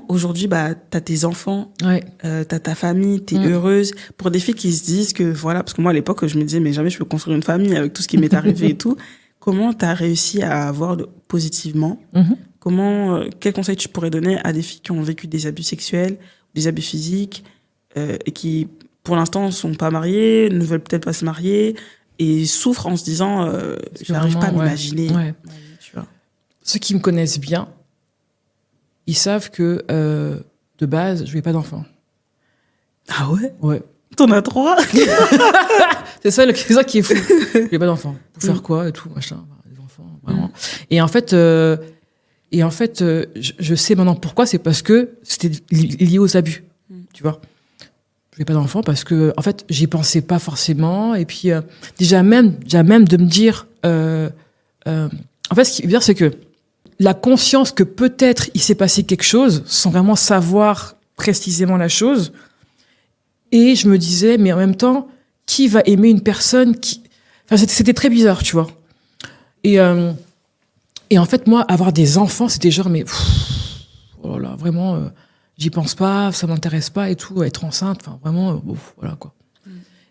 aujourd'hui, t'as tes enfants, Ouais. t'as ta famille, t'es heureuse. Pour des filles qui se disent que, voilà, parce que moi, à l'époque, je me disais, mais jamais je peux construire une famille avec tout ce qui m'est arrivé et tout. Comment t'as réussi à voir positivement? Quel conseil tu pourrais donner à des filles qui ont vécu des abus sexuels, des abus physiques, et qui, pour l'instant, sont pas mariées, ne veulent peut-être pas se marier, et souffrent en se disant, j'arrive pas à m'imaginer. Ouais. Tu vois. Ceux qui me connaissent bien, ils savent que, de base, je n'ai pas d'enfant. Ah ouais? Ouais. T'en as 3? C'est ça qui est fou. Je n'ai pas d'enfant. Pour faire quoi et tout, machin. Les enfants, vraiment. Et en fait, je sais maintenant pourquoi. C'est parce que c'était lié aux abus. Tu vois? Je n'ai pas d'enfant parce que, en fait, j'y pensais pas forcément. Et puis, déjà même de me dire... en fait, ce qui est bien, c'est que la conscience que peut-être il s'est passé quelque chose, sans vraiment savoir précisément la chose. Et je me disais, mais en même temps, qui va aimer une personne qui... Enfin, c'était très bizarre, tu vois. Et en fait, moi, avoir des enfants, c'était genre, mais... oh là là, vraiment, j'y pense pas, ça m'intéresse pas et tout, être enceinte, enfin, vraiment, voilà, quoi.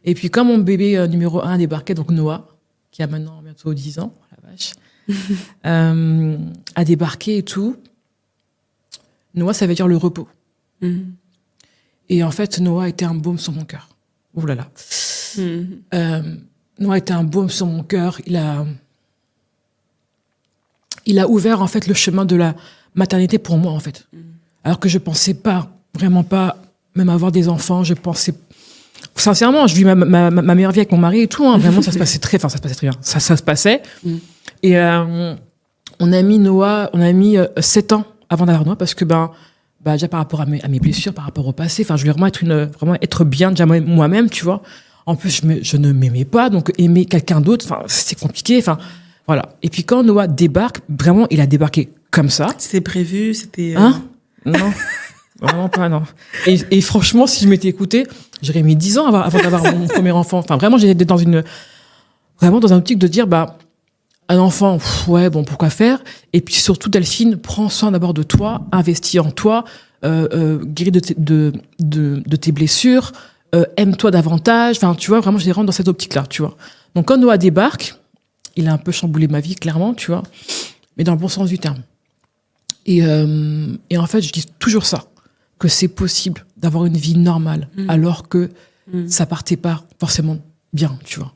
Et puis, quand mon bébé numéro 1 débarquait, donc Noah, qui a maintenant bientôt 10 ans, la vache, a débarqué et tout. Noah, ça veut dire le repos. Et en fait, Noah était un baume sur mon cœur. Ouh là là. Noah était un baume sur mon cœur. Il a ouvert, en fait, le chemin de la maternité pour moi, en fait. Alors que je pensais pas, vraiment pas, même avoir des enfants, je pensais... Sincèrement, je vis ma meilleure vie avec mon mari et tout, hein. Vraiment, ça se passait très bien. Ça se passait. Et on a mis 7 ans avant d'avoir Noah parce que, déjà par rapport à mes blessures, par rapport au passé, enfin, je voulais vraiment être bien déjà moi-même, tu vois. En plus, je ne m'aimais pas, donc aimer quelqu'un d'autre, enfin, c'est compliqué, enfin, voilà. Et puis quand Noah débarque, vraiment, il a débarqué comme ça. C'était prévu, c'était... Hein? Non, vraiment pas, non. Et franchement, si je m'étais écoutée, j'aurais mis 10 ans avant d'avoir mon premier enfant. Enfin, vraiment, j'étais dans un optique de dire, un enfant, ouais, bon, pourquoi faire? Et puis surtout, Delphine, prends soin d'abord de toi, investis en toi, guéris de tes blessures, aime-toi davantage. Enfin, tu vois, vraiment, je rentre dans cette optique-là, tu vois. Donc, quand Noah débarque, il a un peu chamboulé ma vie, clairement, tu vois, mais dans le bon sens du terme. Et en fait, je dis toujours ça, que c'est possible d'avoir une vie normale, alors que ça partait pas forcément bien, tu vois.